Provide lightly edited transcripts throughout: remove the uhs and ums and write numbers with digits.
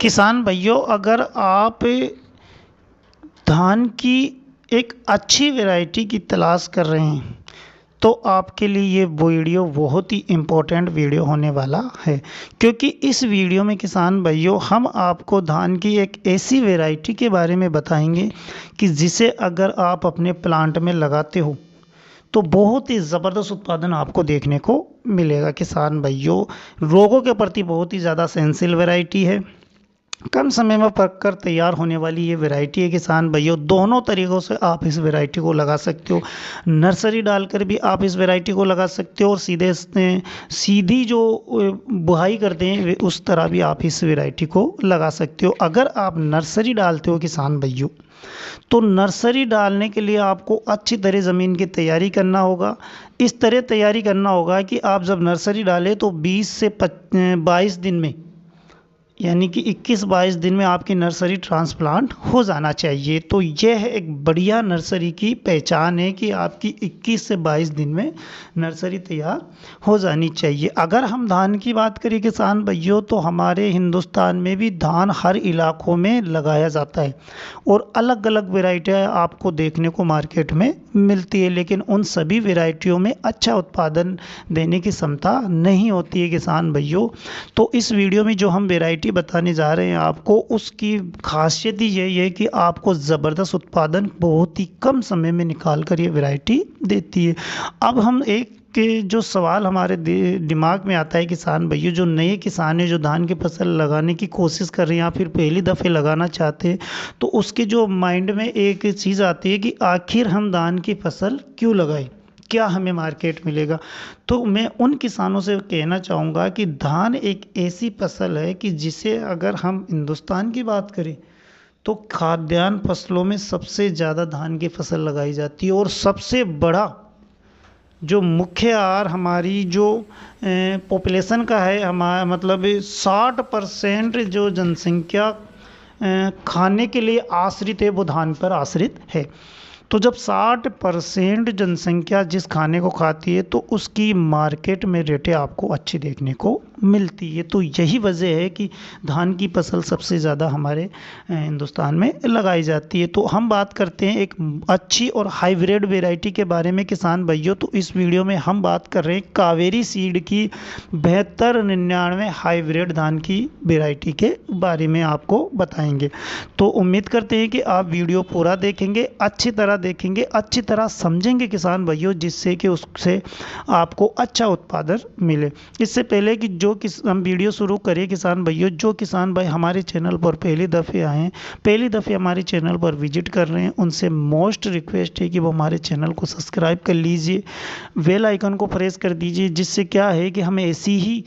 किसान भाइयों, अगर आप धान की एक अच्छी वैरायटी की तलाश कर रहे हैं तो आपके लिए ये वीडियो बहुत ही इम्पोर्टेंट वीडियो होने वाला है। क्योंकि इस वीडियो में किसान भाइयों हम आपको धान की एक ऐसी वैरायटी के बारे में बताएंगे कि जिसे अगर आप अपने प्लांट में लगाते हो तो बहुत ही ज़बरदस्त उत्पादन आपको देखने को मिलेगा। किसान भाइयों, रोगों के प्रति बहुत ही ज़्यादा सेंसिटिव वैरायटी है। कम समय में पककर तैयार होने वाली ये वैरायटी है। किसान भाइयों, दोनों तरीक़ों से आप इस वैरायटी को लगा सकते हो। नर्सरी डालकर भी आप इस वैरायटी को लगा सकते हो और सीधी जो बुआई करते हैं उस तरह भी आप इस वैरायटी को लगा सकते हो। अगर आप नर्सरी डालते हो किसान भाइयों, तो नर्सरी डालने के लिए आपको अच्छी तरह ज़मीन की तैयारी करना होगा। इस तरह तैयारी करना होगा कि आप जब नर्सरी डालें तो 20 से 22 दिन में, यानी कि 21-22 दिन में आपकी नर्सरी ट्रांसप्लांट हो जाना चाहिए। तो यह एक बढ़िया नर्सरी की पहचान है कि आपकी 21 से 22 दिन में नर्सरी तैयार हो जानी चाहिए। अगर हम धान की बात करें किसान भाइयों, तो हमारे हिंदुस्तान में भी धान हर इलाकों में लगाया जाता है और अलग अलग वेराइटियाँ आपको देखने को मार्केट में मिलती है, लेकिन उन सभी वेराइटियों में अच्छा उत्पादन देने की क्षमता नहीं होती है किसान भाइयों। तो इस वीडियो में जो हम वेराइटी बताने जा रहे हैं आपको, उसकी खासियत ही यही है कि आपको ज़बरदस्त उत्पादन बहुत ही कम समय में निकाल कर ये वैरायटी देती है। अब हम एक के जो सवाल हमारे दिमाग में आता है किसान भाइयों, जो नए किसान हैं जो धान की फसल लगाने की कोशिश कर रहे हैं या फिर पहली दफ़े लगाना चाहते हैं, तो उसके जो माइंड में एक चीज़ आती है कि आखिर हम धान की फसल क्यों लगाएं, क्या हमें मार्केट मिलेगा। तो मैं उन किसानों से कहना चाहूँगा कि धान एक ऐसी फसल है कि जिसे अगर हम हिंदुस्तान की बात करें तो खाद्यान्न फसलों में सबसे ज़्यादा धान की फसल लगाई जाती है और सबसे बड़ा जो मुख्य आहार हमारी जो पॉपुलेशन का है, हमारा मतलब 60% जो जनसंख्या खाने के लिए आश्रित है वो धान पर आश्रित है। तो जब 60% जनसंख्या जिस खाने को खाती है तो उसकी मार्केट में रेटें आपको अच्छी देखने को मिलती है। तो यही वजह है कि धान की फसल सबसे ज़्यादा हमारे हिंदुस्तान में लगाई जाती है। तो हम बात करते हैं एक अच्छी और हाइब्रिड वैरायटी के बारे में किसान भाइयों। तो इस वीडियो में हम बात कर रहे हैं कावेरी सीड की 7299 हाइब्रिड धान की वैरायटी के बारे में आपको बताएंगे। तो उम्मीद करते हैं कि आप वीडियो पूरा देखेंगे, अच्छी तरह देखेंगे, अच्छी तरह समझेंगे किसान भाइयों, जिससे कि उससे आपको अच्छा उत्पादन मिले। इससे पहले कि हम वीडियो शुरू करें किसान भाइयों, जो किसान भाई हमारे चैनल पर पहली दफ़े आए हैं, पहली दफ़े हमारे चैनल पर विजिट कर रहे हैं, उनसे मोस्ट रिक्वेस्ट है कि वो हमारे चैनल को सब्सक्राइब कर लीजिए, बेल आइकन को प्रेस कर दीजिए, जिससे क्या है कि हम ऐसी ही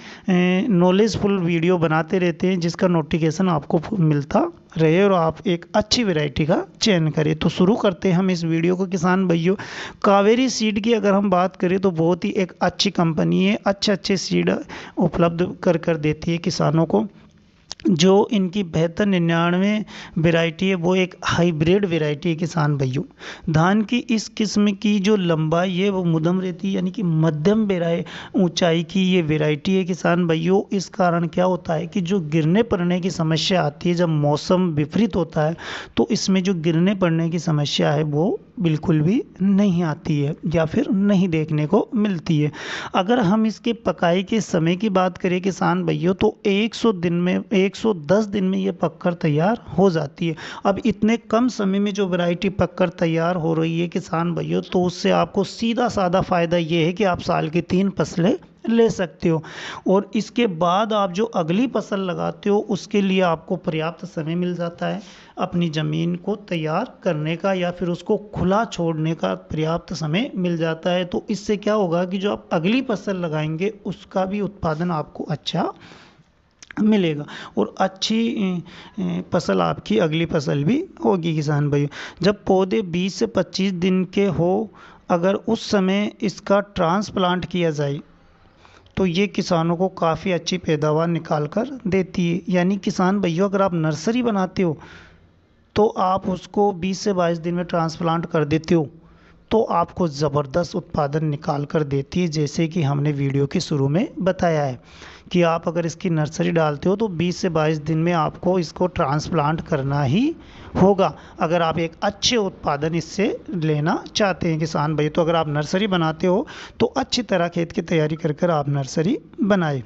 नॉलेजफुल वीडियो बनाते रहते हैं जिसका नोटिफिकेशन आपको मिलता रहे और आप एक अच्छी वैरायटी का चयन करें। तो शुरू करते हैं हम इस वीडियो को किसान भाइयों। कावेरी सीड की अगर हम बात करें तो बहुत ही एक अच्छी कंपनी है, अच्छे सीड उपलब्ध कर देती है किसानों को। जो इनकी 7299 वैरायटी है वो एक हाइब्रिड वैरायटी है किसान भाइयों। धान की इस किस्म की जो लंबाई है वो मध्यम रहती है, यानी कि मध्यम ऊंचाई की ये वैरायटी है किसान भाइयों। इस कारण क्या होता है कि जो गिरने पड़ने की समस्या आती है जब मौसम विपरीत होता है, तो इसमें जो गिरने पड़ने की समस्या है वो बिल्कुल भी नहीं आती है या फिर नहीं देखने को मिलती है। अगर हम इसके पकाई के समय की बात करें किसान भाइयों, तो 110 दिन में ये पककर तैयार हो जाती है। अब इतने कम समय में जो वैरायटी पककर तैयार हो रही है किसान भाइयों, तो उससे आपको सीधा साधा फ़ायदा ये है कि आप साल की 3 फसलें ले सकते हो और इसके बाद आप जो अगली फसल लगाते हो उसके लिए आपको पर्याप्त समय मिल जाता है अपनी ज़मीन को तैयार करने का, या फिर उसको खुला छोड़ने का पर्याप्त समय मिल जाता है। तो इससे क्या होगा कि जो आप अगली फसल लगाएंगे उसका भी उत्पादन आपको अच्छा मिलेगा और अच्छी फसल आपकी अगली फसल भी होगी किसान भाई। जब पौधे 20 से 25 दिन के हो, अगर उस समय इसका ट्रांसप्लांट किया जाए तो ये किसानों को काफ़ी अच्छी पैदावार निकाल कर देती है। यानी किसान भाइयों, अगर आप नर्सरी बनाते हो तो आप उसको 20 से 22 दिन में ट्रांसप्लांट कर देते हो, तो आपको ज़बरदस्त उत्पादन निकाल कर देती है। जैसे कि हमने वीडियो के शुरू में बताया है कि आप अगर इसकी नर्सरी डालते हो तो 20 से 22 दिन में आपको इसको ट्रांसप्लांट करना ही होगा, अगर आप एक अच्छे उत्पादन इससे लेना चाहते हैं किसान भाई। तो अगर आप नर्सरी बनाते हो तो अच्छी तरह खेत की तैयारी कर कर आप नर्सरी बनाएं।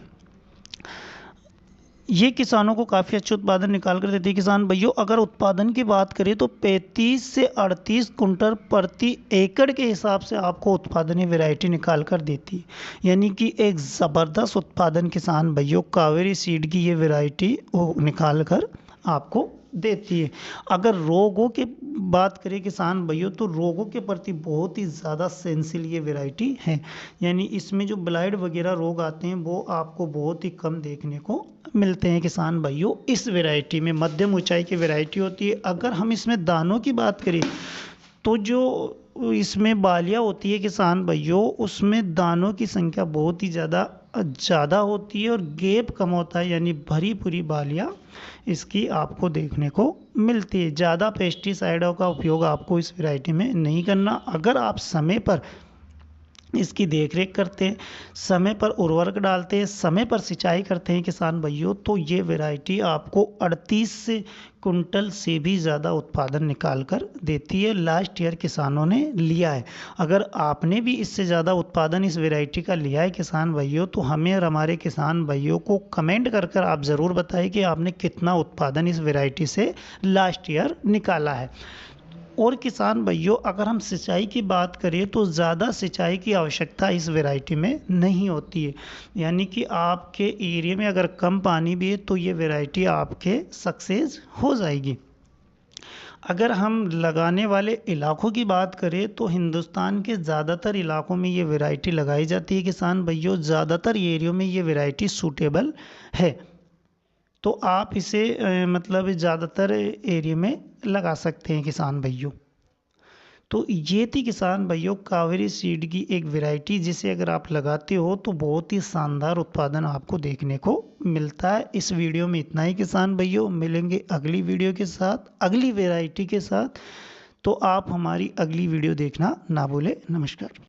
ये किसानों को काफ़ी अच्छा उत्पादन निकाल कर देती है किसान भाइयों। अगर उत्पादन की बात करें तो 35 से 38 कुंटल प्रति एकड़ के हिसाब से आपको उत्पादन ये वैरायटी निकाल कर देती है। यानी कि एक ज़बरदस्त उत्पादन किसान भाइयों कावेरी सीड की ये वैरायटी वो निकाल कर आपको देती है। अगर रोगों की बात करें किसान भाइयों तो रोगों के प्रति बहुत ही ज़्यादा सेंसिटिव ये वैरायटी है। यानी इसमें जो ब्लाइट वगैरह रोग आते हैं वो आपको बहुत ही कम देखने को मिलते हैं किसान भाइयों। इस वैरायटी में मध्यम ऊंचाई की वैरायटी होती है। अगर हम इसमें दानों की बात करें तो जो इसमें बालियाँ होती है किसान भाइयों उसमें दानों की संख्या बहुत ही ज़्यादा होती है और गैप कम होता है, यानी भरी पूरी बालियाँ इसकी आपको देखने को मिलती है। ज़्यादा पेस्टिसाइडों का उपयोग आपको इस वैरायटी में नहीं करना। अगर आप समय पर इसकी देखरेख करते हैं, समय पर उर्वरक डालते हैं, समय पर सिंचाई करते हैं किसान भाइयों, तो ये वैरायटी आपको 38 कुंटल से भी ज़्यादा उत्पादन निकाल कर देती है। लास्ट ईयर किसानों ने लिया है। अगर आपने भी इससे ज़्यादा उत्पादन इस वैरायटी का लिया है किसान भाइयों तो हमें और हमारे किसान भाइयों को कमेंट कर कर आप ज़रूर बताएं कि आपने कितना उत्पादन इस वैरायटी से लास्ट ईयर निकाला है। और किसान भाइयों अगर हम सिंचाई की बात करें तो ज़्यादा सिंचाई की आवश्यकता इस वैरायटी में नहीं होती है। यानी कि आपके एरिया में अगर कम पानी भी है तो ये वैरायटी आपके सक्सेस हो जाएगी। अगर हम लगाने वाले इलाकों की बात करें तो हिंदुस्तान के ज़्यादातर इलाकों में ये वैरायटी लगाई जाती है किसान भाइयों। ज़्यादातर एरियो में ये वैरायटी सूटेबल है, तो आप इसे मतलब ज़्यादातर एरिया में लगा सकते हैं किसान भाइयों। तो ये थी किसान भाइयों कावेरी सीड की एक वैरायटी जिसे अगर आप लगाते हो तो बहुत ही शानदार उत्पादन आपको देखने को मिलता है। इस वीडियो में इतना ही किसान भाइयों, मिलेंगे अगली वीडियो के साथ अगली वैरायटी के साथ। तो आप हमारी अगली वीडियो देखना ना भूलें। नमस्कार।